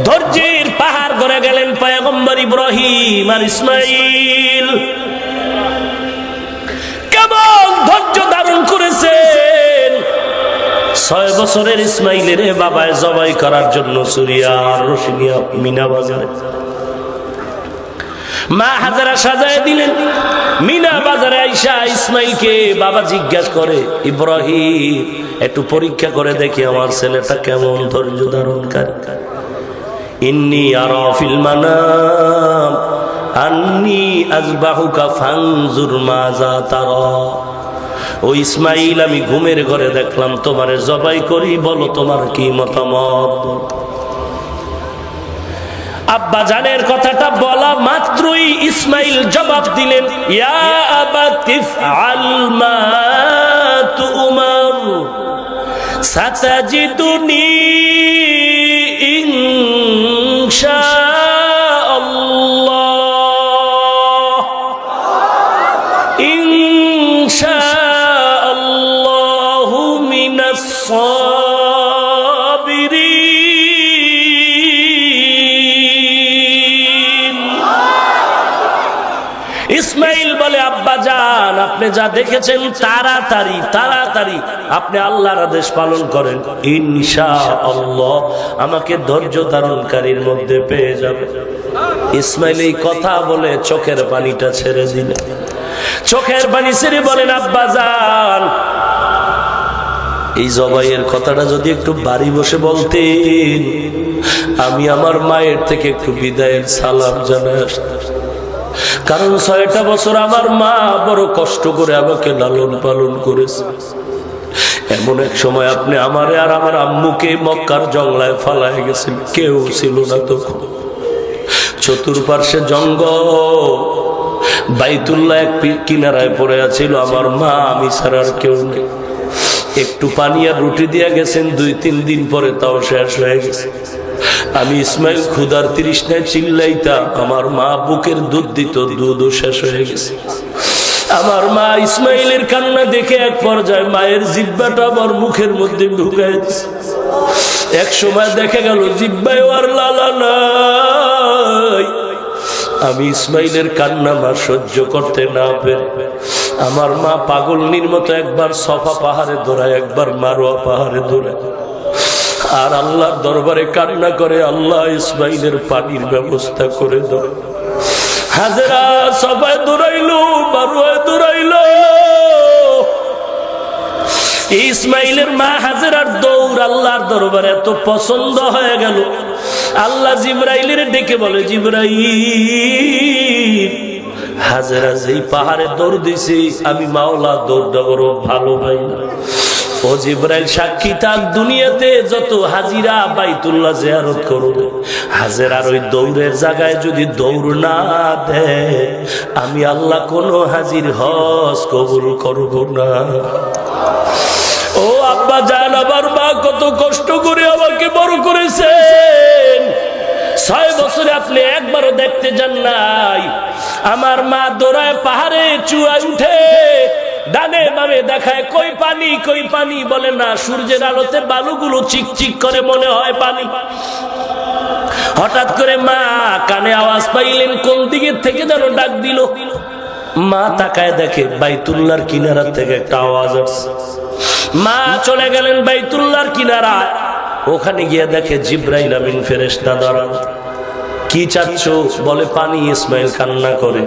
ধৈর্যের পাহাড় গড়ে গেলেন পয়গম্বর ইব্রাহিম আর ইসমাইল। কেমন ধৈর্য ধারণ করেছেন। 6 বছরের ইসমাইলের বাবায় জবাই করার জন্য সুরিয়ার রশিনিয়া মিনা বাজারে মা হাজারা সাজায় দিলেন। মিনা বাজারে আইসা ইসমাইলকে বাবা জিজ্ঞাসা করে, ইব্রাহিম একটু পরীক্ষা করে দেখি আমার ছেলেটা কেমন ধৈর্য ধারণকারী। ইন্নী আরা ফিল মানাম আন্নী আযবাহুকা ফানজুর মাযা তারা। ও ইসমাইল, আমি ঘুমের ঘরে দেখলাম তোমারে জবাই করি, বলো তোমার কি মতামত। আব্বা জানের কথাটা বলা মাত্রই ইসমাইল জবাব দিলেন, ইয়া আবাতি ফআল মা তুমার সাতাজিদুনি ইনশাআল্লাহ ইনশাআল্লাহু মিনাস সাবিরিন। ইসমাইল বলে, আব্বা জান আপনি যা দেখেছেন তাড়াতাড়ি তাড়াতাড়ি আপনি আল্লাহর আদেশ পালন করেন, ইনশাআল্লাহ আমাকে ধৈর্য ধারণকারীর মধ্যে পেয়ে যাবে। ইসমাইল এই কথা বলে চোখের পানিটা ছেড়ে দিলেন। চোখের পানি ছেড়ে বলেন, আব্বা জান এই জবাইয়ের কথাটা যদি একটু বাড়ি বসে বলতেন, আমি আমার মায়ের থেকে একটু বিদায়ের সালাম জানাই আসতাম। কারণ 6টা বছর আমার মা বড় কষ্ট করে আমাকে লালন পালন করেছে। এমন এক সময় আপনি আমারে আর আমার আম্মুকে মক্কার জঙ্গলায় ফালায় গেছেন, কেউ ছিল না তখন। চতুর্পার্শ্বে জঙ্গল, বাইতুল্লাহ এক কিনারায় পড়ে আছিল, আমার মা আমি ছাড়া আর কেউ নেই। একটু পানি আর রুটি দিয়া গেছেন, 2-3 দিন পরে তাও শেষ হয়ে গেছে। আমি ইসমাইল ক্ষুধার তৃষ্ণায় চিল্লাইতাম, আমার মা বুকের দুধ দিত, দুধও শেষ হয়ে গেছে। আমার মা ইসমাইলের কান্না দেখে এক পর্যায়ে মায়ের জিহ্বাটা আমার মুখের মধ্যে ঢুকায় দিছে। এক সময় দেখা গেল জিহ্বায় আর লালা নাই। আমি ইসমাইলের কান্না মা সহ্য করতে না পেরে আমার মা পাগলনির মতো একবার সফা পাহাড়ে দৌড়ায়, একবার মারোয়া পাহাড়ে দৌড়ায়, আর আল্লাহর দরবারে কান্না করে, আল্লাহ ইসমাইলের পানির ব্যবস্থা করে দাও। হাজেরা সবাই দৌড়াইলো, মারোয়ায় দৌড়াইলো। ইসমাইলের মা হাজেরার দৌড় আল্লাহর দরবারে এত পছন্দ হয়ে গেল, আল্লাহ জিবরাইলের ডেকে বলে, জিবরাইল হাজেরা যেই পাহাড়ে দৌড় দিছি আমি মাওলা দৌড়টা বড় ভালো ভাই না। ও জিবরাইল সাক্ষী থাক, দুনিয়াতে যত হাজিরা বাইতুল্লাহ জিয়ারত করবে, হাজেরার ওই দৌড়ের জায়গায় যদি দৌড় না দেয় আমি আল্লাহ কোনো হাজির হজ কবুল করব না। ও আব্বা জান, আমার মা কত কষ্ট করে আমাকে বড় করেছেন, 6 বছরে আপনি একবারও দেখতে যান নাই। আমার মা দৌড়ায় পাহাড়ে চূড়ায় উঠে ডানে বামে দেখায়, কই পানি কই পানি, বলে না সূর্যের আলোতে বালুগুলো চিকচিক করে মনে হয় পানি। হঠাৎ করে মা কানে আওয়াজ পাইলেন, কোন দিকের থেকে যেন ডাক দিল। মা তাকায় দেখে বাইতুল্লাহর কিনারা থেকে একটা আওয়াজ আসছে। মা চলে গেলেন বাইতুল্লাহর কিনারা, ওখানে গিয়ে দেখে জিবরাইল আমিন ফেরেশতা দাঁড়ানো। কি চাচ্ছ? বলে পানি। ইসমাইল কান্না করে।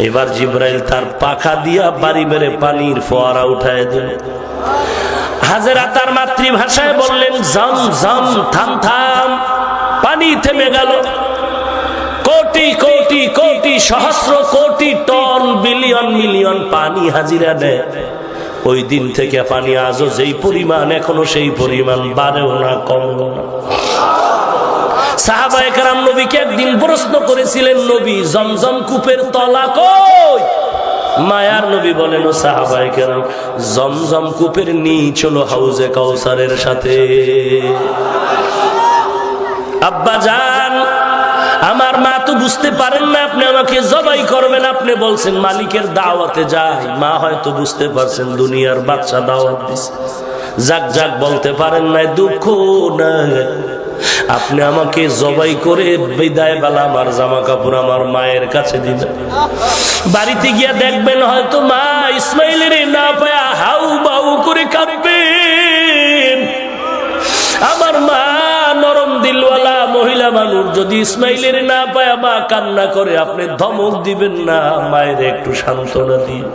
এবার জিবরাইল তার পাখা দিয়া বাড়ি মেরে পানির ফোয়ারা উঠায় দিল। হাজেরা তার মাতৃভাষায় বললেন, জাম জাম, থাম থাম। পানি থেমে গেল। কোটি কোটি কোটি সহস্র কোটি টন বিলিয়ন মিলিয়ন পানি হাজিরা দেয়। ওই দিন থেকে পানি আজও যেই পরিমাণ এখনো সেই পরিমাণ, বাড়েও না কমেও না। সাহাবায়ে কেরাম নবীকে একদিন প্রশ্ন করেছিলেন, নবী জমজম কূপের তলা কই? মায়ার নবী বলেন, ও সাহাবায়ে কেরাম, জমজম কূপের নিচ হলো হাউজে কাউসারের সাথে। আব্বা জান, আমার মা তো বুঝতে পারেন না আপনি আমাকে জবাই করবেন, আপনি বলছেন মালিকের দাওয়াতে যাই। মা হয়তো বুঝতে পারছেন দুনিয়ার বাচ্চা দাওয়াত দিছে, যাক যাক বলতে পারেন নাই, দুঃখ নাই। আপনি আমাকে জবাই করে বিদায় বেলা আমার জামা কাপড় আমার মায়ের কাছে দিবেন। বাড়িতে গিয়া দেখবেন হয়তো মা ইসমাইলের না পায়া হাউ বাউ করে কাঁদবেন। আমার মা নরম দিলওয়ালা মহিলা মানুষ, যদি ইসমাইলের না পায় মা কান্না করে, আপনি ধমক দিবেন না, মায়ের একটু সান্ত্বনা দিয়ে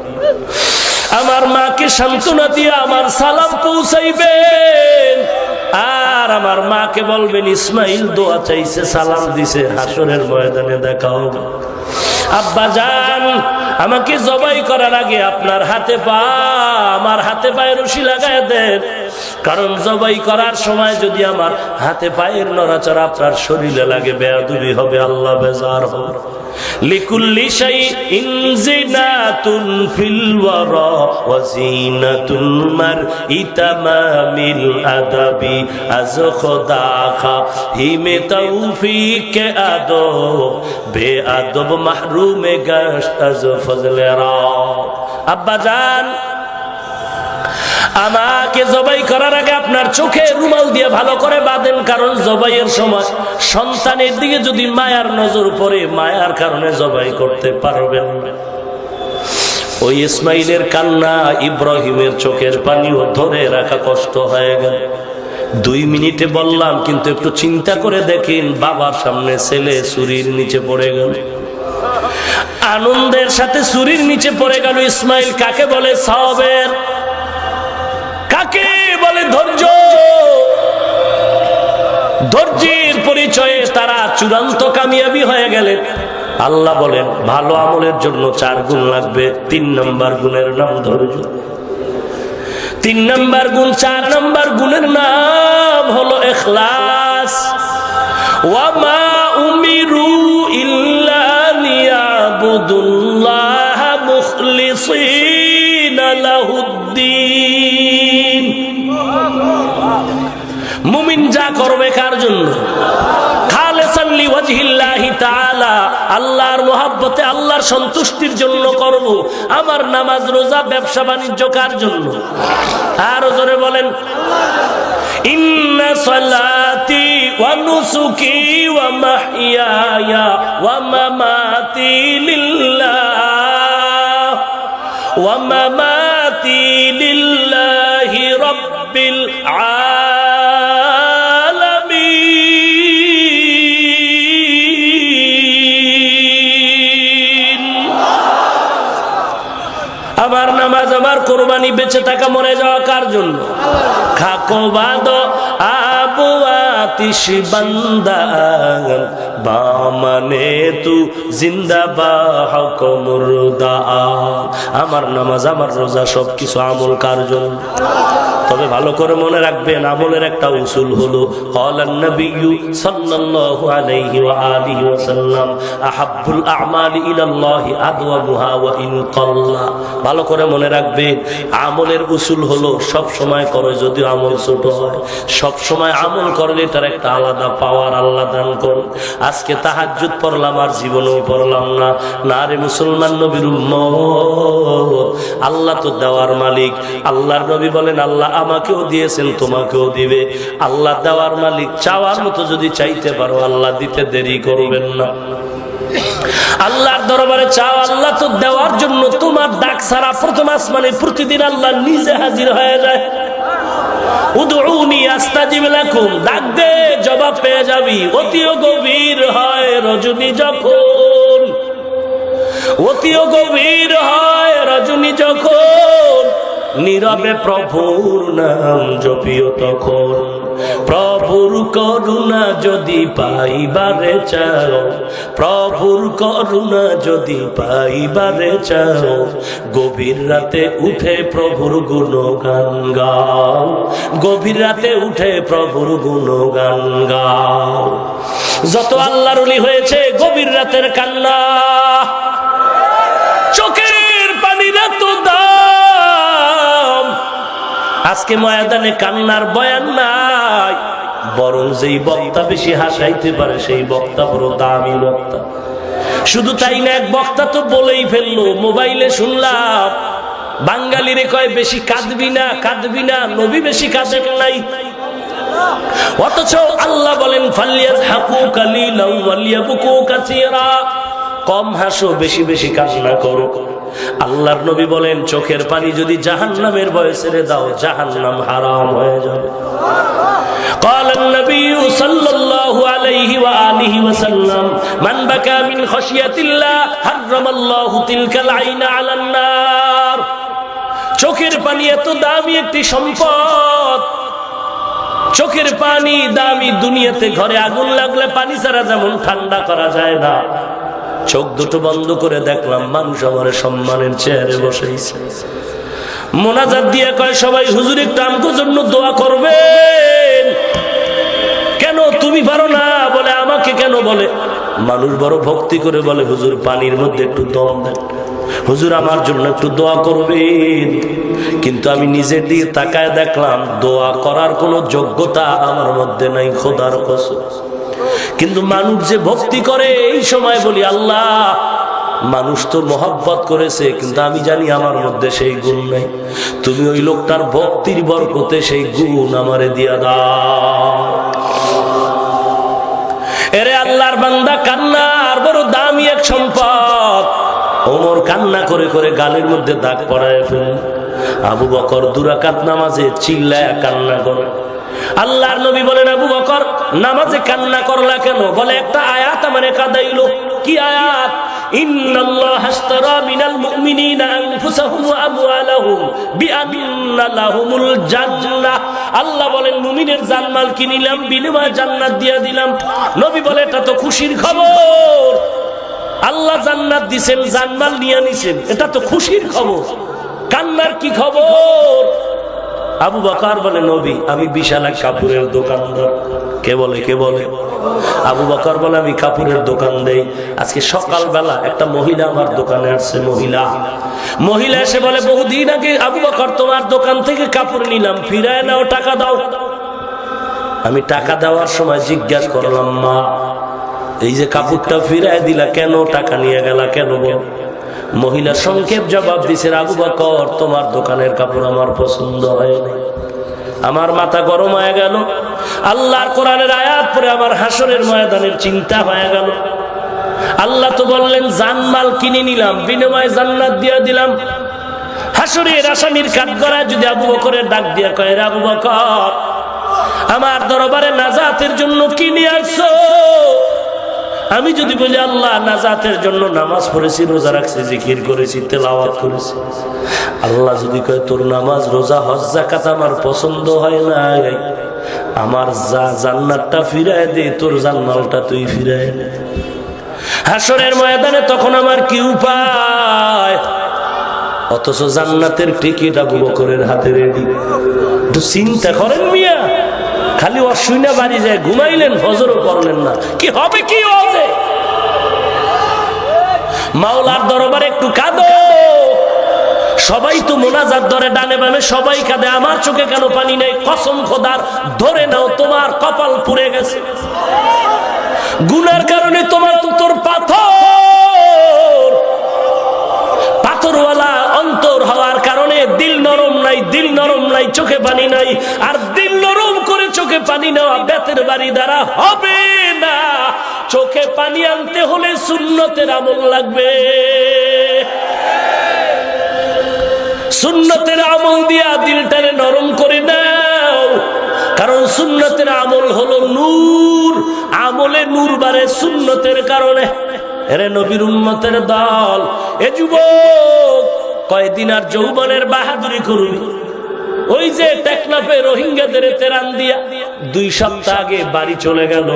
আমার মাকে সান্ত্বনা দিয়ে আমার সালাম পৌঁছাইবেন। আর আমার মাকে বলবেন ইসমাইল দোয়া চাইছে, সালাম দিছে, হাসরের ময়দানে দেখা হবে। আব্বা জান, আমাকে জবাই করার আগে আপনার হাতে পা আমার হাতে পায়ে রশি লাগায় দেন, কারণ জবাই করার সময় যদি আমার হাতে পায়ের নড়াচড়া আপনার শরীরে লাগে বেয়াদবি হবে, আল্লাহ বেজার হবে। লিকুল্লি শাইইন জিনাতুন ফিল ওয়ারা ওয়া জিনাতুল মারই তামামিল আদাবি আজ খোদা হিমে তৌফিক আদব বেআদব মাহরুমে গাশত আজ ফজলে রা। আব্বা জান, আমাকে জবাই করার আগে আপনার চোখে রুমাল দিয়ে ভালো করে বাঁধেন, কারণ জবাইয়ের সময় সন্তানের দিকে যদি মায়ার নজর পড়ে, মায়ার কারণে জবাই করতে পারবেন না। ওই ইসমাইলের কান্না, ইব্রাহিমের চোখের পানিও ধরে রাখা কষ্ট হয়ে গেল। 2 মিনিটে বললাম, কিন্তু একটু চিন্তা করে দেখেন, বাবার সামনে ছেলে ছুরির নিচে পড়ে গেল, আনন্দের সাথে ছুরির নিচে পড়ে গেল। ইসমাইল কাকে বলে সাবের, কাকে বলে ধৈর্য। ধৈর্যের পরিচয়ে তারা চূড়ান্ত কামিয়াবি হয়ে গেলেন। আল্লাহ বলেন ভালো আমলের জন্য 4 গুণ লাগবে, 3 নম্বর গুণের নাম ধৈর্য। 3 নম্বর গুণ, 4 নম্বর গুণের নাম হলো ইখলাস। ওয়া মা উমিরু ইল্লা লিয়াবুদুল্লাহ মুখলিসিনা লাহুদ্দিন। মুমিন যা করবে কার জন্য? খালেসান লিওয়াজহিল্লাহি তাআলা, আল্লাহর মহব্বতে, আল্লাহর সন্তুষ্টির জন্য করব। আমার নামাজ রোজা ব্যবসা বাণিজ্য কার জন্য? আরো জোরে বলেন, ইন্না সালাতি ওয়া নুসুকি ওয়া মাহইয়ায়া ওয়া মামাতি লিল্লাহ ওয়া মামাতি লিল্লাহি রাব্বিল আলামিন। আমার নামাজ, আমার কোরবানি, বেঁচে থাকা মরে যাওয়া কার জন্য? খাকো বাদ আবু আতিশ বান্দান বামানে তু জিন্দাবা হক মুর্দা। আমার নামাজ, আমার রোজা, সবকিছু আমল কার জন্য? তবে ভালো করে মনে রাখবেন, আমলের একটা উসুল হলো ক্বালান নবিয়্যু সাল্লাল্লাহু আলাইহি ওয়া আলিহি ওয়াসাল্লাম আহাব্বুল আ'মালি ইলাল্লাহি আদওয়ামুহা ওয়া ইন কাল্লা। ভালো করে মনে রাখবেন, আমলের উসুল হলো সব সময় করে যদি আমল ছোট হয়, সব সময় আমল করলে তার একটা আলাদা পাওয়ার আল্লাহ দান করেন। আজকে তাহাজ্জুদ পড়লাম আর জীবনেও পড়লাম না, না রে মুসলমান নবীর উম্মত, আল্লাহ তো দেওয়ার মালিক। আল্লাহর নবী বলেন আল্লাহ আমাকেও দিয়েছেন, তোমাকেও দিবে। আল্লাহ দেওয়ার মালিক, চাওয়ার মতো যদি চাইতে পারো আল্লাহ দিতে দেরি করবেন না। আল্লাহর দরবারে চাও, আল্লাহ তো দেওয়ার জন্য তোমার ডাক ছাড়া প্রথম আসমানে প্রতিদিন আল্লাহ নিজে হাজির হয়ে যায়। উদউনি আস্তাজিব লাকুম, ডাক দে জবাব পেয়ে যাবি। অতিও গভীর হয় রজনী যখন, অতিও গভীর হয় রজনী যখন, নীরবে প্রভুর নাম জপিও তখন। প্রভুর করুণা যদি পাইবারে চাও, প্রভুর করুণা যদি পাইবারে চাও, গভীর রাতে উঠে প্রভুর গুণগান গাও, গভীর রাতে উঠে প্রভুর গুণগান গাও। যত আল্লাহর ওলি হয়েছে গভীর রাতের কান্না, চোখের পানির এত দাম। আজকে ময়দানে কান্নার বয়ান নাই, বরং যেই বক্তা বেশি হাসাইতে পারে সেই বক্তা বড় দামি বক্তা। শুধু তাই না, এক বক্তা তো বলেই ফেললো, মোবাইলে শুনলাম, বাঙালিরে কয় বেশি কাঁদবি না, কাঁদবি না, নবী বেশি কাঁদেন নাই। অথচ আল্লাহ বলেন ফালিয়াযহাকু কালিলাও ওয়ালিয়াবকু কাসীরা, কম হাসো, বেশি বেশি কান্না করো। আল্লাহর নবী বলেন চোখের পানি যদি জাহান্নামের ভয়ে ছেড়ে দাও জাহান্নাম হারাম হয়ে যাবে। قال النبي صلى الله عليه وآله وسلم من بكى من خشية الله حرم الله تلك العين على النار। চোখের পানি এত দামি একটি সম্পদ, চোখের পানি দামি। দুনিয়াতে ঘরে আগুন লাগলে পানি ছাড়া যেমন ঠান্ডা করা যায় না, চোখ দুটো বন্ধ করে দেখলাম মানুষ আমার সম্মানের চেয়ারে বসেছে, মোনাজাত দিয়ে কয় সবাই হুজুর একটু আমগোর জন্য দোয়া করবেন। কেন তুমি পারো না? বলে আমাকে কেন? বলে মানুষ বড় ভক্তি করে বলে হুজুর পানির মধ্যে একটু দম দেন, হুজুর আমার জন্য একটু দোয়া করবেন। কিন্তু আমি নিজের দিকে তাকায় দেখলাম দোয়া করার কোনো যোগ্যতা আমার মধ্যে নাই, খোদার কসম। কিন্তু মানুষ যে ভক্তি করে, এই সময় বলি আল্লাহ মানুষ তো মহব্বত করেছে, কিন্তু আমি জানি আমার মধ্যে সেই গুণ নাই। তুমি ওই লোকটার ভক্তির বরকতে সেই গুণ আমারে দিয়া দাও। এরে আল্লাহর বান্দা, কান্নার বড় দামি এক সম্পদ। ওমর কান্না করে করে গালের মধ্যে দাগ পড়ায় ফেলেন। আবু বকর 2 রাকাত নামাজে চিল্লায় কান্না করে। আল্লাহর নবী বলেন আবু বকর নামাজে কান্না করলা কেন? বলে একটা আয়াত আমারে কাঁদাইলো। কি আয়াত? ইন্নাল্লাহা আশতারা মিনাল মুমিনিনা আনফুসাহুম ওয়া আমওয়ালাহুম বিআন্না লাহুমুল জান্নাহ। আল্লাহ বলেন মুমিনের জানমাল কিনিলাম, বিনিময়ে জান্নাত দিয়ে দিলাম। নবী বলে এটা তো খুশির খবর, আল্লাহ জান্নাত দিবেন, জানমাল নিয়ে নিছেন, এটা তো খুশির খবর। কান্নার কি খবর? আবু বকর বলে নবী আমি বিশাল এক কাপড়ের দোকানদার। কে বলে? কে বলে? আবু বকর বলে আমি কাপড়ের দোকান দেই। আজকে সকালবেলা একটা মহিলা আমার দোকানে আসছে। মহিলা এসে বলে বহুদিন আগে আবু বকর তোমার দোকান থেকে কাপড় নিলাম, ফিরায় নাও, টাকা দাও। আমি টাকা দেওয়ার সময় জিজ্ঞাসা করলাম মা এই যে কাপড়টা ফিরায় দিলা কেন, টাকা নিয়ে গেলা কেন? বল। মহিলা সংক্ষেপ জবাব দিছে আবু বকর তোমার দোকানের কাপড় আমার পছন্দ হয়নি। আমার মাথা গরম হয়ে গেল। আল্লাহর কোরআনের আয়াত পড়ে আমার হাসরের ময়দানের চিন্তা হয়ে গেল। আল্লাহ তো বললেন জানমাল কিনে নিলাম, বিনিময়ে জান্নাত দিয়ে দিলাম। হাসরের আসামির কাঠগড়ায় যদি আবু বকরের ডাক দিয়া কয় আবু বকর আমার দরবারে নাজাতের জন্য কি নিয়ে আসছো? আমি যদি বলি আল্লাহ নাজাতের জন্য নামাজ পড়েছি, রোজা রাখছি, জিকির করেছি, তেলাওয়াত করেছি। আল্লাহ যদি কয় তোর নামাজ, রোজা, হজ, যাকাত আমার পছন্দ হয় না, আমার জান্নাতটা ফিরায় দে, তোর জান্নাতটা তুই ফিরায় দে। হাসরের ময়দানে তখন আমার কি উপায়? অথচ জান্নাতের টিকিট আবু বকরের হাতে রেডি। তো চিন্তা করেন মিয়া, খালি অশুইনা বাড়ি যায়, ঘুমাইলেন, ফজরও করলেন না, কি হবে? কি হবে? মাওলার দরবারে একটু কাঁদো। সবাই তো মোনাজাত ধরে ডানে বামে, সবাই কাঁদে, আমার চোখে কেন পানি নেই? কসম খোদার, ধরে নাও তোমার কপাল পুড়ে গেছে। গুনার কারণে তোমার তো তোর পাথরওয়ালা অন্তর হওয়ার কারণে দিল নরম নাই, দিল নরম নাই, চোখে পানি নাই। আর দিল নরম করে চোখে পানি নেওয়া বেতের বাড়ি দ্বারা হবে না। চোখে পানি আনতে হলে সুন্নতের আমল লাগবে। সুন্নতের আমল দিয়া দিলটারে নরম করে নাও, কারণ সুন্নতের আমল হলো নূর। আমলে নূর বাড়ে সুন্নতের কারণে। এরে নবীর উম্মতের দল, এ যুবক কয়দিন আর যৌবনের বাহাদুরি করবি? ওই যে টেকনাফে রোহিঙ্গাদের তেরান দিয়া 2 সপ্তাহ আগে বাড়ি চলে গেল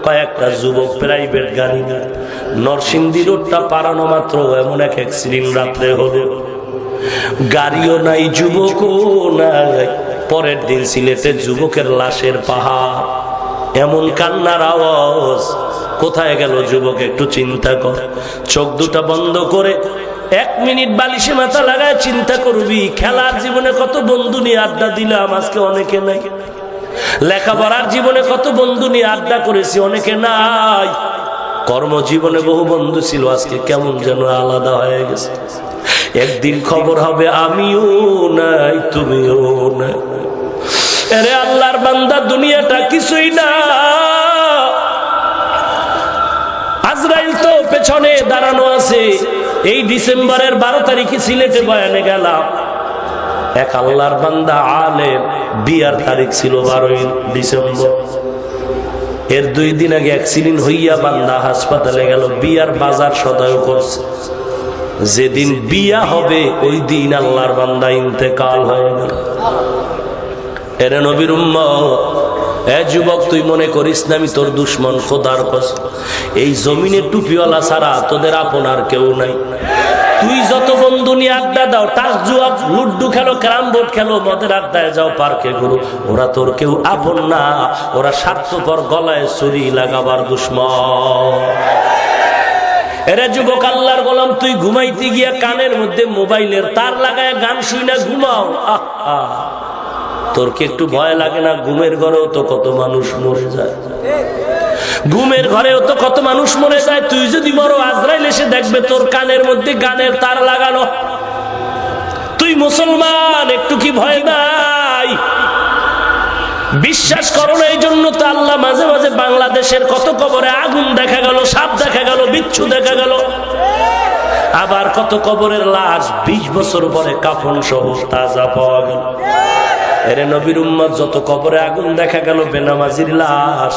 কয়েকটা যুবক প্রাইভেট গাড়ি নিয়ে। নরসিংদী রোডটা পারানো মাত্র এমন এক অ্যাক্সিডেন্ট রাত্রে হলো, গাড়িও নাই, যুবকও নাই। পরের দিন সিলেটে যুবকের লাশের পাহাড়, এমন কান্নার আওয়াজ। কোথায় গেল যুবক? একটু চিন্তা কর। চোখ দুটা বন্ধ করে 1 মিনিট বালিশে মাথা লাগায় চিন্তা করবি, খেলার জীবনে কত বন্ধু নিয়ে আড্ডা দিলাম, আজকে অনেকে নাই। লেখাপড়ার জীবনে কত বন্ধু নিয়ে আড্ডা করেছি, অনেকে নাই। কর্মজীবনে বহু বন্ধু ছিল, আজকে কেমন যেন আলাদা হয়ে গেছে। একদিন খবর হবে আমিও নাই, তুমিও নাই। আরে আল্লাহর বান্দা, দুনিয়াটা কিছুই না। আজরাইল তো পেছনে দাঁড়ানো আছে। এই ডিসেম্বরের 12 তারিখে সিলেটে বয়ানে গেলাম, এক আল্লাহর বান্দা আলেম, বিয়ার তারিখ ছিল 12ই ডিসেম্বর। এর 2 দিন আগে অ্যাক্সিডেন্ট হইয়া বান্দা হাসপাতালে গেল, বিয়ার বাজার সদায় করছে। যেদিন বিয়া হবে ওই দিন আল্লাহর বান্দা ইন্তেকাল হয়ে গেল। এরে নবীর উম্মত, এ যুবক, তুই মনে করিস না আমি তোর দুশ্মন। খোদার কসম, এই জমিনে টুপিওয়ালা ছাড়া তোদের আপন আর কেউ নাই। তুই যত বন্ধু নিয়ে আড্ডা দাও, টাস জুয়া, লুড্ডু খেলো, ক্যারাম বোর্ড খেলো, মদের আড্ডায় যাও, পার্কে ঘুরো, ওরা তোর কেউ আপন না। ওরা স্বার্থপর, গলায় ছুরি লাগাবার দুশ্মন। এরা যুবক, আল্লাহর গোলাম, তুই ঘুমাইতে গিয়া কানের মধ্যে মোবাইলের তার লাগায় গান শুই না ঘুমাও। তোর কি একটু ভয় লাগে না? ঘুমের ঘরেও তো কত মানুষ মরে যায়, ঘুমের ঘরেও তো কত মানুষ মরে যায়। তুই যদি মরো, আজরাইল এসে দেখবে তোর কানের মধ্যে গানের তার লাগানো। তুই মুসলমান, একটু কি ভয় নাই? বিশ্বাস করো না, এই জন্য তো আল্লাহ মাঝে মাঝে বাংলাদেশের কত কবরে আগুন দেখা গেল, সাপ দেখা গেল, বিচ্ছু দেখা গেল। আবার কত কবরের লাশ 20 বছর পরে কাফন সহ তাজা পাওয়া গেল। এরে নবীর উম্মত, যত কবরে আগুন দেখা গেল বেনামাজির লাশ,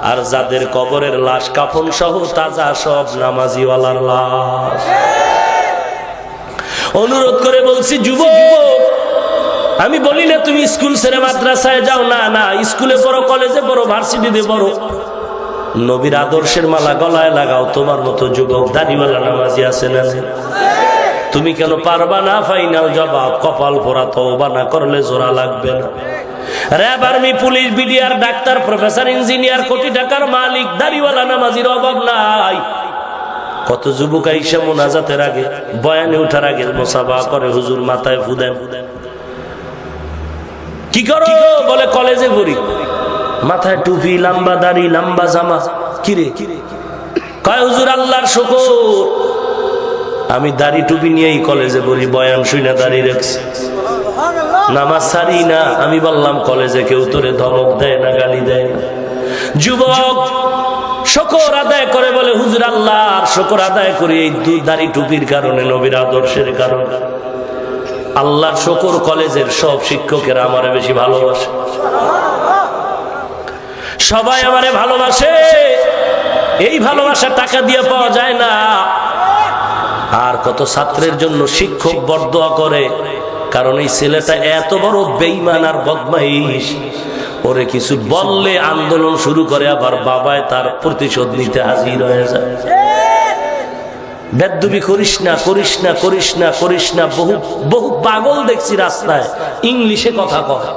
আর যাদের কবরের লাশ কাফন সহ তাজা, সব নামাজিওয়ালার লাশ। অনুরোধ করে বলছি যুবক, আমি বলি না তুমি স্কুল ছেড়ে মাদ্রাসায় যাও, না না, স্কুলে পড়ো, কলেজে পড়ো, ভার্সিটিতে পড়ো, নবীর আদর্শের মালা গলায় লাগাও। তোমার মতো যুবক দাড়িওয়ালা নামাজি আছে না? তুমি কেন পারবা না? ফাইনাল জবাব, কপাল পোড়া, তওবা না করলে জোড়া লাগবে না। RAB, army, police, BDR, doctor, professor, engineer, কোটি টাকার মালিক, দাড়িওয়ালা নামাজির অভাব নাই। কত যুবক আইসা মোনাজাতের আগে, বয়ানে ওঠার আগে মুসাফা করে, হুজুর মাথায় ফু দেন। কি করো? বলে কলেজে পড়ি। মাথায় টুপি, লম্বা দাড়ি, লম্বা জামা। কিরে? কয় হুজুর আল্লাহর শুকর, আমি দাড়ি টুপি নিয়েই কলেজে পড়ি, বয়ান শুই না দাড়ি রাখছি, নামাজ ছাড়ি না। আমি বললাম, কলেজে কেউ তোরে ধমক দেয় না, গালি দেয় না? যুবক শুকর আদায় করে, বলে হুজুর আল্লাহর শুকর আদায় করি এই দাড়ি টুপির কারণে, নবীর আদর্শের কারণে। আল্লাহর শুকর, কলেজের সব শিক্ষকেরা আমারে বেশি ভালোবাসে, সবাই আমারে ভালোবাসে। এই ভালোবাসা টাকা দিয়ে পাওয়া যায় না। আর কত ছাত্রের জন্য শিক্ষক বরদোয়া করে, কারণ এই ছেলেটা এত বড় বেঈমান আর বদমাইশ, ওরে কিছু বললে আন্দোলন শুরু করে, আবার বাবায় তার প্রতিশোধ নিতে হাজির হয়ে যায়। বেদ্যুবি করিস না, করিস না, করিস না, করিস না। বহু বহু পাগল দেখছি রাস্তায় ইংলিশে কথা কয়,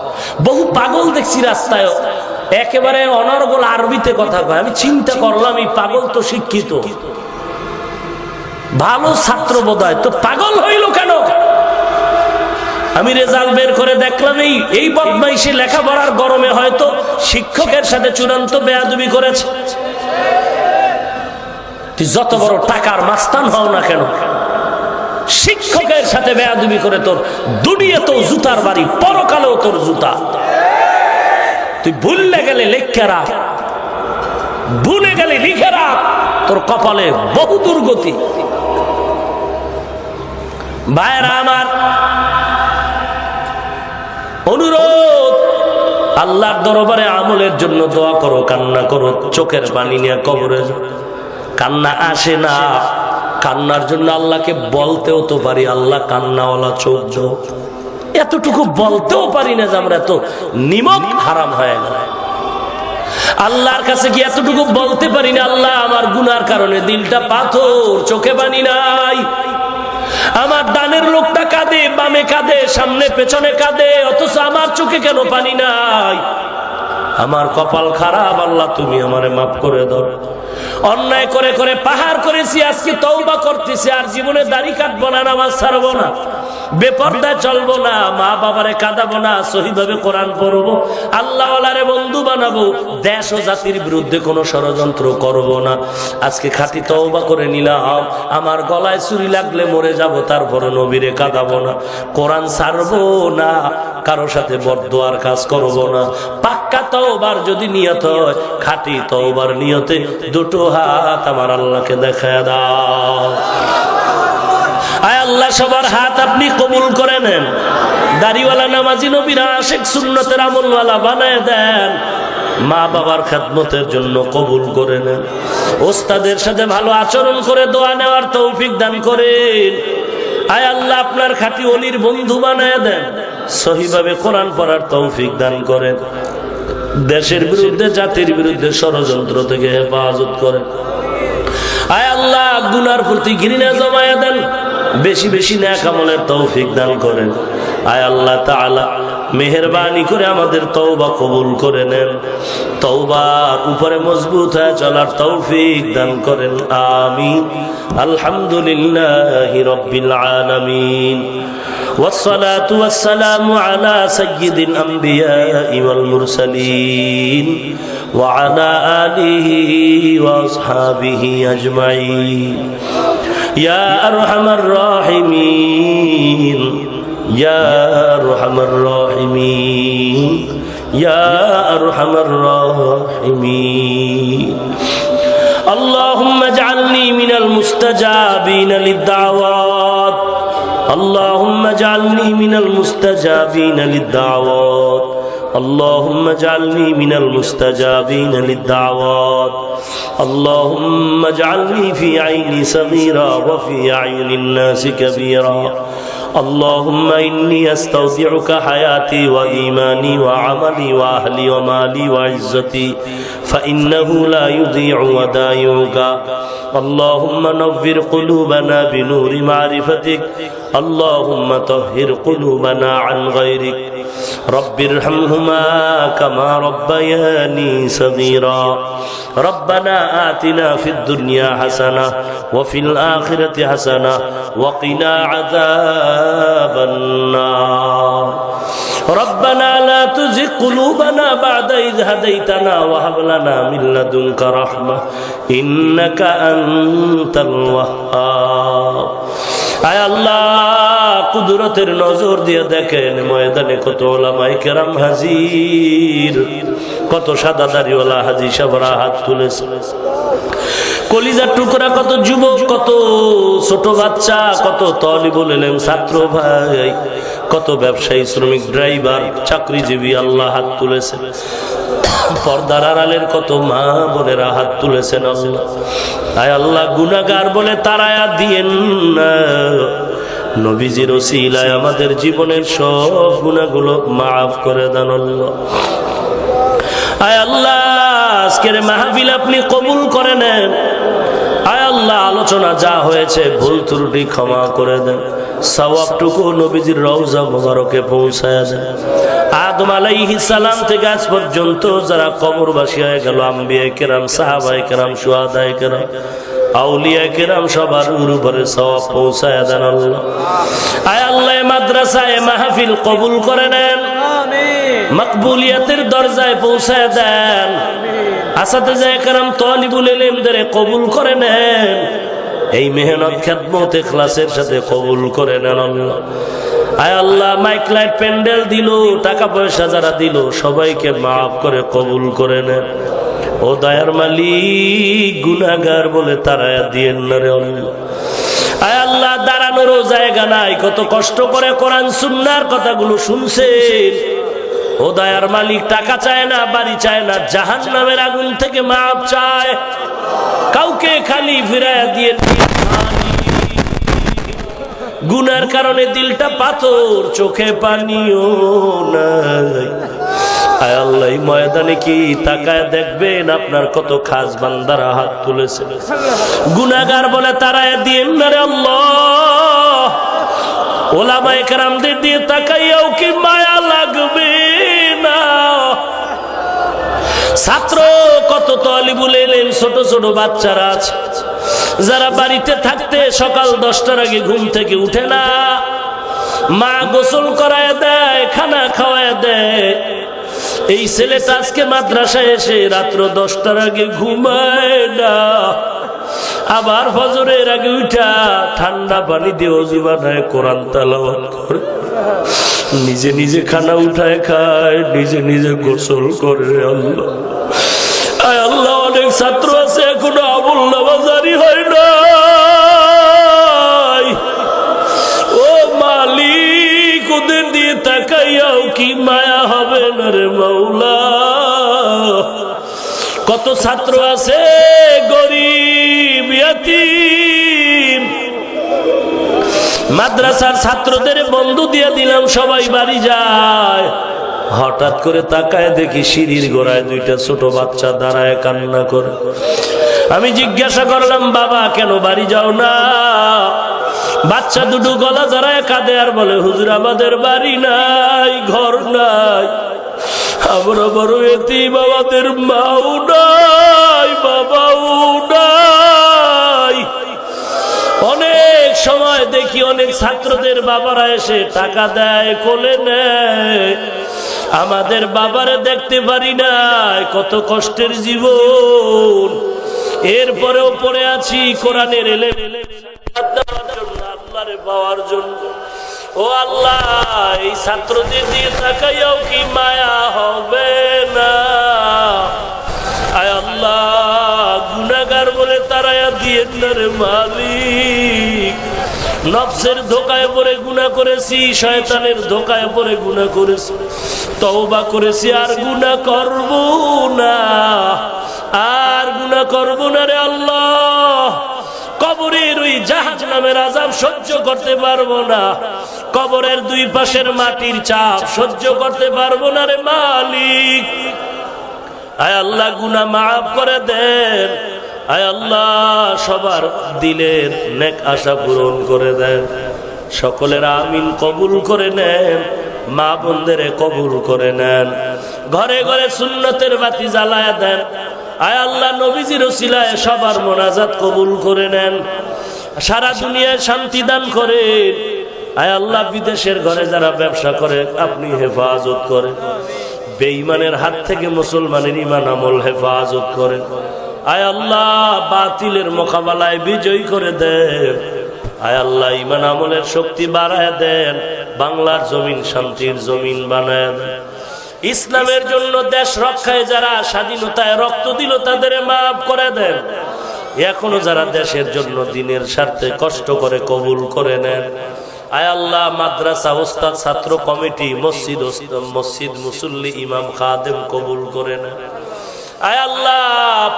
বহু পাগল দেখছি রাস্তায় একেবারে অনর্গল আরবিতে কথা কয়। আমি চিন্তা করলাম, এই পাগল তো শিক্ষিত, ভালো ছাত্র বোধহয়, তো পাগল হইল কেন? আমি রেজাল্ট বের করে দেখলাম, এই বদমাইশি লেখাপড়ার গরমে হয়তো শিক্ষকের সাথে চূড়ান্ত বেয়াদবি করেছে। তুই যত বড় টাকার মাস্তান হও না কেন, শিক্ষকের সাথে বেয়াদবি করে তোর দুনিয়াতেও জুতার বাড়ি, পরকালেও তোর জুতা। তুই ভুললে গেলে লেখা রাখ, ভুলে গেলে লিখে রাখ, তোর কপালে বহু দুর্গতি। ভাইরা আমার, অনুরোধ, আল্লাহর দরবারে আমলের জন্য দোয়া করো, কান্না করো, চোখের পানি নিয়ে কবরে যাও। কান্না আসে না, কান্নার জন্য আল্লাহকে বলতেও তো পারি, আল্লাহ কান্নাওয়ালা চোখ দাও। এতটুকু বলতেও পারি না যে আমরা এত নিমক হারাম হয়ে গেল। আল্লাহর কাছে কি এতটুকু বলতে পারি না, আল্লাহ আমার গুনার কারণে দিলটা পাথর, চোখে পানি নাই। আমার ডানের লোকটা কাঁদে, বামে কাঁদে, সামনে পেছনে কাঁদে, অথচ আমার চোখে কেন পানি নাই? আমার কপাল খারাপ, আল্লাহ তুমি আমারে মাফ করে দাও। অন্যায় করে করে পাহাড় করেছি, আজকে তওবা করতেছি, আর জীবনে দাড়ি কাটবো না, নামাজ ছাড়বো না। বেপরদায় চলবো না, মা বাবারে কাঁদাবো না, সহিভাবে কোরআন পড়বো, আল্লাহ ওয়ালারে বন্ধু বানাবো, দেশ ও জাতির বিরুদ্ধে কোনো ষড়যন্ত্র করব না। আজকে খাঁটি তওবা করে নিলাম, আমার গলায় ছুরি লাগলে মরে যাব, তারপরে নবীরে কাঁদাবো না, কোরআন ছাড়বো না, কারো সাথে বদদোয়ার কাজ করব না। পাক্কা তওবার যদি নিয়ত হয়, খাঁটি তওবার নিয়তে দুটো হাত আমার আল্লাহকে দেখায় দাও। আয় আল্লাহ, সবার হাত আপনি কবুল করে নেন। দাড়িওয়ালা, নামাজি, নবীর আশিক, সুন্নতের আমলওয়ালা বানায় দেন। মা বাবার খেদমতের জন্য কবুল করে নেন। ওস্তাদের সাথে ভালো আচরণ করে দোয়া নেওয়ার তৌফিক দান করেন। আয় আল্লাহ, আপনার খাঁটি ওলির বন্ধু বানায় দেন। সহিভাবে কোরআন পড়ার তৌফিক দান করেন। দেশের বিরুদ্ধে, জাতির বিরুদ্ধে ষড়যন্ত্র থেকে হেফাজত করেন। আয় আল্লাহ, গুনার প্রতি ঘৃণা জমায়া দেন। বেশি বেশি নেক আমলের তৌফিক দান করেন। আয় আল্লাহ তাআলা, মেহেরবানি করে আমাদের তওবা কবুল করে নেন। তওবার উপরে মজবুত হয়ে চলার তৌফিক দান করেন। আমিন। আলহামদুলিল্লাহি রাব্বিল আলামিন। والصلاة والسلام على سيد الأنبياء والمرسلين وعلى آله وأصحابه أجمعين يا أرحم الراحمين يا أرحم الراحمين يا أرحم الراحمين اللهم اجعلني من المستجابين للدعوات اللهم اجعلني من المستجابين للدعوات اللهم اجعلني من المستجابين للدعوات اللهم اجعلني في عيني صغيرا وفي أعين الناس كبيرا اللهم إني أستودعك حياتي وإيماني وعملي وأهلي ومالي وعزتي فإنه لا يضيع ودائعك اللهم نور قلوبنا بنور معرفتك اللهم طهر قلوبنا عن غيرك رب ارحمهما كما ربياني صغيرا ربنا آتنا في الدنيا حسنة وفي الآخرة حسنة وقنا عذاب النار ربنا لا تزغ قلوبنا بعد إذ هديتنا وهب لنا من لدنك رحمة إنك أنت الوهاب আয় আল্লাহ, কুদরতের নজর দিয়ে দেখেন ময়দানে কত ওলামায়ে কেরাম হাজির, কত সাদা দাড়িওয়ালা হাজী সাহেবরা হাত তুলেছে, কলিজার টুকরা কত যুবক, কত ছোট বাচ্চা, কত তালিবুল ইলম ছাত্র ভাই, কত ব্যবসায়ী, শ্রমিক, ড্রাইভার, চাকরিজীবী আল্লাহ হাত তুলেছে, পর্দার আড়ালের কত মা বোনেরা হাত তুলেছেন আল্লাহ। আয় আল্লাহ, গুনাহগার বলে তাড়ায়া দিয়েন না, নবীজির ওসিলায় আমাদের জীবনের সব গুনাহগুলো মাফ করে দেন আল্লাহ। আয় আল্লাহ, আজকের মাহফিল আপনি কবুল করে নেন। আয় আল্লাহ, আলোচনা যা হয়েছে ভুল ত্রুটি ক্ষমা করে দেন, সওয়াবটুকু নবীজির রওজা মুবারকে পৌঁছায়া দেন। আদম আলাইহিস সালাম থেকে আজ পর্যন্ত যারা কবরবাসী হয়ে গেল, আম্বিয়া কেরাম, সাহাবায়ে কেরাম, শুহাদায়ে কেরাম, আউলিয়া কেরাম, সবার উপরে সওয়াব পৌঁছায়া দেন আল্লাহ। আয় আল্লাহ, মাদ্রাসায় মাহফিল কবুল করে নেন, মকবুলিয়াতের দরজায় পৌঁছায়া দেন, আসাতিজা কেরাম, তালিবুল ইলমদের কবুল করে নেন, এই মেহনত খেদমত ইখলাসের সাথে কবুল করে নেন আল্লাহ। আয় আল্লাহ, মাইক লাইট প্যান্ডেল দিল, টাকা পয়সা যারা দিল, সবাইকে মাফ করে কবুল করে নেন। ও দয়ার মালিক, গুনাহগার বলে তাড়ায়া দিয়েন না রে আল্লাহ। আয় আল্লাহ, দাঁড়ানোরও জায়গা নাই, কত কষ্ট করে কোরআন সুন্নাহর কথাগুলো শুনছেন। ও দয়ার মালিক, টাকা চায় না, বাড়ি চায় না, জাহান্নামের আগুন থেকে মাফ চায়, কাউকে খালি ফিরায়া দিয়ে গুনার কারণে দিলটা পাথর, চোখে পানিও নাই। আয় আল্লাহ, ময়দানে কি তাকায় দেখবেন আপনার কত খাস বান্দারা হাত তুলেছে, গুনাহগার বলে তারায় দিয়েন না রে আল্লাহ। ওলামায়ে কেরামদের দিয়ে তাকাইয়াও কি মায়া লাগবে না? ছাত্র কত তালিবুল ইলম, ছোট ছোট বাচ্চারা আছে যারা বাড়িতে থাকতে সকাল 10টার আগে ঘুম থেকে উঠে না, মা গোসল করায় দেয়, খানা খাওয়ায় দেয়। এই ছেলেটা আজকে মাদ্রাসায় এসে রাত্র 10টার আগে ঘুমায় না, আবার ফজরের আগে উঠা ঠান্ডা পানি দিয়ে ওযু বানায় কোরআন তেলাওয়াত করে, নিজে নিজে খানা উঠায় খায়, নিজে নিজে গোসল করে। আল্লাহ, আয় আল্লাহ, অনেক ছাত্র আছে এখনো আমল নামা জারি হয় না। ও মালিক, ওদের দিয়ে তাকাইয়াও কি মায়া হবে না রে মাওলা? কত ছাত্র আছে গরিব ইয়াতীম, মাদ্রাসার ছাত্রদের বন্ধু দিয়ে দিলাম, সবাই বাড়ি যায়। হঠাৎ করে তাকায় দেখি সিঁড়ির গোড়ায় 2টা ছোট বাচ্চা দাঁড়ায় কান্না করে। আমি জিজ্ঞাসা করলাম, বাবা কেন বাড়ি যাও না? বাচ্চা দুটো গলা জড়ায় কাঁদে আর বলে, হুজুর আমাদের বাড়ি নাই, ঘর নাই, আমরা বড় এতিম, আমাদের মাও নাই, বাবাও নাই। অনেক সময় দেখি অনেক ছাত্রদের বাবারা এসে টাকা দেয়, কোলে নেয়, আমাদের বাবারে দেখতে পারি নাই, কত কষ্টের জীবন। এরপরেও পড়ে আছি কোরআনের এলেম আল্লাহরে পাওয়ার জন্য। ও আল্লাহ, এই ছাত্রদের দিয়ে তাকাইয়াও কি মায়া হবে না? আয় আল্লাহ, গুনাহগার বলে তারায়া দিয়েন না রে মালিক। নফসের ধোকায় পড়ে গুনাহ করেছি, শয়তানের ধোকায় পড়ে গুনাহ করেছি, তওবা করেছি, আর গুনাহ করব না, আর গুনাহ করব না রে আল্লাহ। কবরের ওই জাহান্নামের আযাব সহ্য করতে পারবো না, কবরের 2 পাশের মাটির চাপ সহ্য করতে পারবো না রে মালিক। আয় আল্লাহ, গুনাহ মাফ করে দেন। আয় আল্লাহ, সবার দিলের নেক আশা পূরণ করে দেন। সকলের আমিন কবুল করে নেন, মা বোনদের কবুল করে নেন। ঘরে ঘরে সুন্নতের বাতি জ্বালায় দেন। আয় আল্লাহ, নবীজির ওসিলায় সবার মোনাজাত কবুল করে নেন। সারা দুনিয়ায় শান্তি দান করেন। আয় আল্লাহ, বিদেশের ঘরে যারা ব্যবসা করে আপনি হেফাজত করেন। বেঈমানের হাত থেকে মুসলমানের ঈমান আমল হেফাজত করেন। আয় আল্লাহ, বাতিলের মোকাবেলায় বিজয়ী করে দেন। আয় আল্লাহ, ঈমান আমলের শক্তি বাড়ায় দেন। বাংলার জমিন শান্তির জমিন বানায় দেন। ইসলামের জন্য দেশ রক্ষায় যারা স্বাধীনতায় রক্ত দিল তাদের মাফ করে দেন। এখনো যারা দেশের জন্য দিনের স্বার্থে কষ্ট করে কবুল করে নেন। আয় আল্লাহ, মাদ্রাসা ওস্তাদ ছাত্র কমিটি মসজিদ মুসল্লি ইমাম খাদেম কবুল করে নেন। আয় আল্লাহ,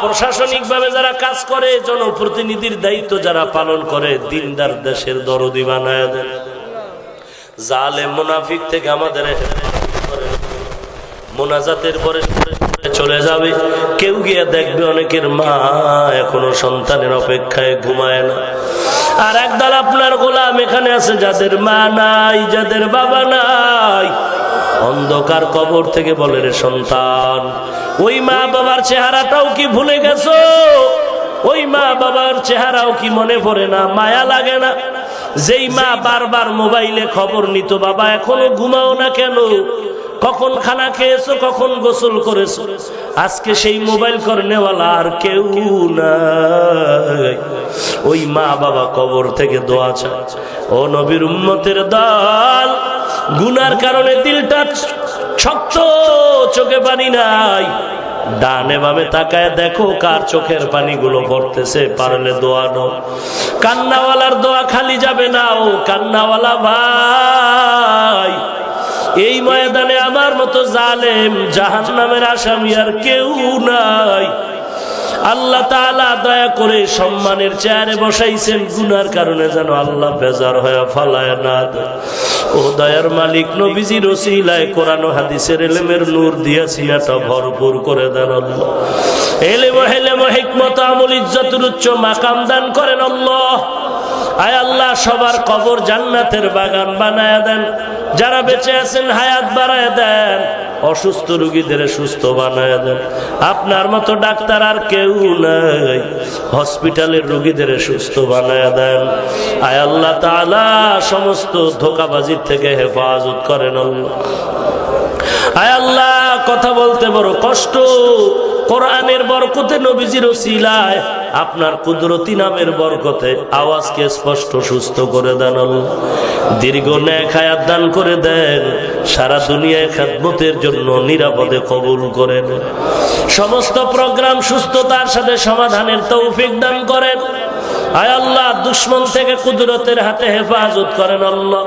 প্রশাসনিক ভাবে যারা কাজ করে, জনপ্রতিনিধির দায়িত্ব যারা পালন করে, দিনদার দেশের দরদি বানায় দেন। জালেম মুনাফিক থেকে আমাদের মোনাজাতের পরে চলে যাবে, কেউ গিয়ে দেখবে অনেকের মা এখনো সন্তানের অপেক্ষায় ঘুমায় না। আর একদল আপনার গোলাম এখানে আছে যাদের মা নাই, যাদের বাবা নাই। অন্ধকার কবর থেকে বলে, রে সন্তান, ওই মা বাবার চেহারাটাও কি ভুলে গেছো? ওই মা বাবার চেহারাও কি মনে পড়ে না? মায়া লাগে না? যেই মা বারবার মোবাইলে খবর নিত, বাবা এখনো ঘুমাও না কেন? কখন খানা খেয়েছো, কখন গোসল করেছো? আজকে সেই মোবাইল করনেওয়ালা আর কেউ নাই। ওই মা বাবা কবর থেকে দোয়া চায়। ও নবীর উম্মতের দল, গুনার কারণে দিলটা শক্ত, চোখে পানি নাই। ডানে বামে তাকায় দেখো কার চোখের পানিগুলো পড়তেছে, পারলে দোয়া নাও। কান্নাওয়ালার দোয়া খালি যাবে না। ও কান্নাওয়ালা ভাই, এই ময়দানে আমার মতো জালেম জাহান্নামের আসামি আর কেউ নাই। আল্লাহ তাআলা দয়া করে সম্মানের চেয়ারে বসাইছেন, গুনার কারণে যেন আল্লাহ বেজার হয়ে ফালায় না দেয়। ও দয়ার মালিক, নবীজির ওসিলায় কোরআন ও হাদিসের ইলমের নূর দিয়া সিনাটা ভরপুর করে দেন আল্লাহ। ইলম ও হিকমত আমল ইজ্জতের উচ্চ মাকাম দান করেন আল্লাহ। আয় আল্লাহ সবার কবর জান্নাতের বাগান বানায় দেন, যারা বেঁচে আছেন হায়াত বাড়ায় দেন, অসুস্থ রোগীদের সুস্থ বানায় দেন। আপনার মতো ডাক্তার আর কেউ নাই, হসপিটালের রোগীদের সুস্থ বানায় দেন। আয় আল্লাহ তাআলা সমস্ত ধোঁকাবাজির থেকে হেফাজত করেন আল্লাহ। আয় আল্লাহ কথা বলতে বড় কষ্ট, কোরআনের বরকতে নবীজির ওসিলায় আপনার কুদরতি নামের বরকতে আওয়াজকে স্পষ্ট সুস্থ করে দেন আল্লাহ। দীর্ঘ নেক হায়াত দান করে দেন, সারা দুনিয়ায় খেদমতের জন্য নিরাপদে কবুল করেন। সমস্ত প্রোগ্রাম সুস্থতার সাথে সমাধানের তৌফিক দান করেন। আয় আল্লাহ দুশ্মন থেকে কুদরতের হাতে হেফাজত করেন আল্লাহ।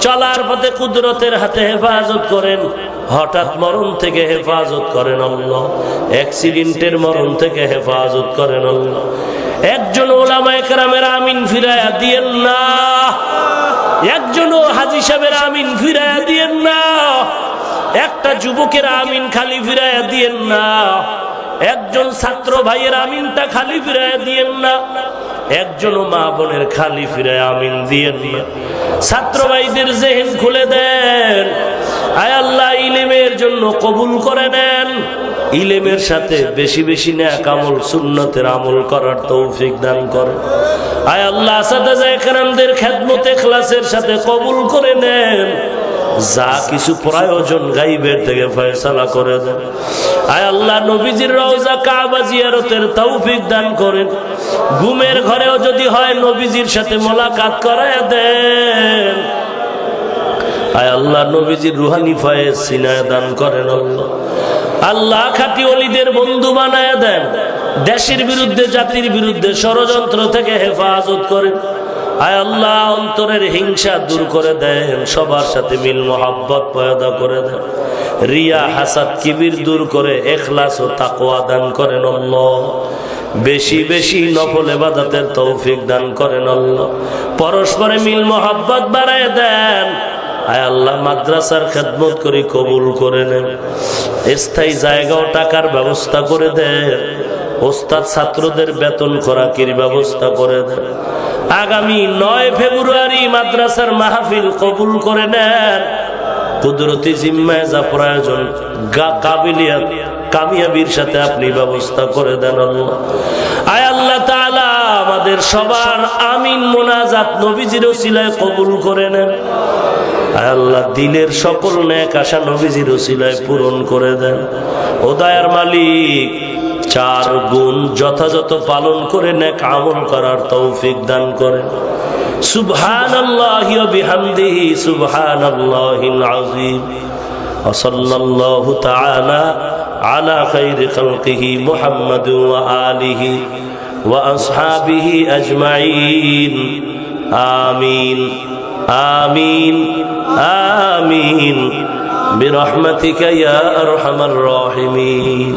চলার পথে কুদরতের হাতে হেফাজত করেন। হঠাৎ মরণ থেকে হেফাজত করেন আল্লাহ। অ্যাক্সিডেন্টের মরণ থেকে হেফাজত করেন আল্লাহ। একজন ওলামায়ে কেরামের আমিন ফিরায়া দিয়েন না, একজন হাজী সাহেবের আমিন ফিরায়া দিয়েন না, একটা যুবকের আমিন খালি ফিরায়া দিয়েন না, একজন ছাত্র ভাইয়ের আমিনটা খালি ফিরায়া দিয়েন না, একজন মা বোনের খালি ফিরায় আমিন দিয়েন না। ছাত্র ভাইদের জেহেন খুলে দেন। আয় আল্লাহ ইলমের জন্য কবুল করে নেন, ইলমের সাথে বেশি বেশি নেক আমল সুন্নতের আমল করার তৌফিক দান করেন। আয় আল্লাহ সাদায়ে কেরামদের খেদমত ইখলাসের সাথে কবুল করে নেন। যা কিছু প্রয়োজন গাইবের থেকে ফয়সালা করে দেন। আয় আল্লাহ নবীজির রওজা কাবা জিয়ারতের তৌফিক দান করেন। ঘুমের ঘরেও যদি হয় নবীজির সাথে মোলাকাত করায় দেন। আয় আল্লাহ নবীজির রুহানি ফয়েজ সিনায় দান করেন আল্লাহ। আল্লাহ খাঁটি ওলিদের বন্ধু বানায় দেন। দেশের বিরুদ্ধে জাতির বিরুদ্ধে ষড়যন্ত্র থেকে হেফাজত করেন। আয় আল্লাহ অন্তরের হিংসা দূর করে দেন, সবার সাথে মিল মোহাব্বত পয়দা করে দেন। রিয়া হাসাদ কিবির দূর করে ইখলাস ও তাকওয়া দান করেন আল্লাহ। বেশি বেশি নফল ইবাদতের তৌফিক দান করেন আল্লাহ। পরস্পরে মিল মোহাব্বত বাড়ায় দেন। আয় আল্লাহ মাদ্রাসার খেদমত করে কবুল করে নেন। স্থায়ী জায়গা ও টাকার ব্যবস্থা করে দেন। ওস্তাদ ছাত্রদের বেতন খোরাকির ব্যবস্থা করে দেন। আগামী 9 ফেব্রুয়ারি মাদ্রাসার মাহফিল কবুল করে নেন। কুদরতি জিম্মায় যা প্রয়োজন কাবিলিয়াত কামিয়াবির সাথে আপনি ব্যবস্থা করে দেন আল্লাহ। আয় আল্লাহ তাআলা আমাদের সবার আমিন মোনাজাত নবীজির ওসিলায় কবুল করে নেন। আয় আল্লাহ দিলের সকল নেক আশা নবীজির ওসিলায় পূরণ করে দেন। ও দয়ার মালিক 4 গুণ যথাযথ পালন করে নেক আমল করার তৌফিক দান করেন। সুবহানাল্লাহি ওয়া বিহামদিহি সুবহানাল্লাহিল আযীম। ওয়া সাল্লাল্লাহু তাআলা আলা খাইরি খালকিহি মুহাম্মাদ ওয়া আলিহি ওয়া আসহাবিহি আজমাইন। আমিন আমিন আমিন বিরহমাতিকা ইয়া আরহামার রাহিমিন।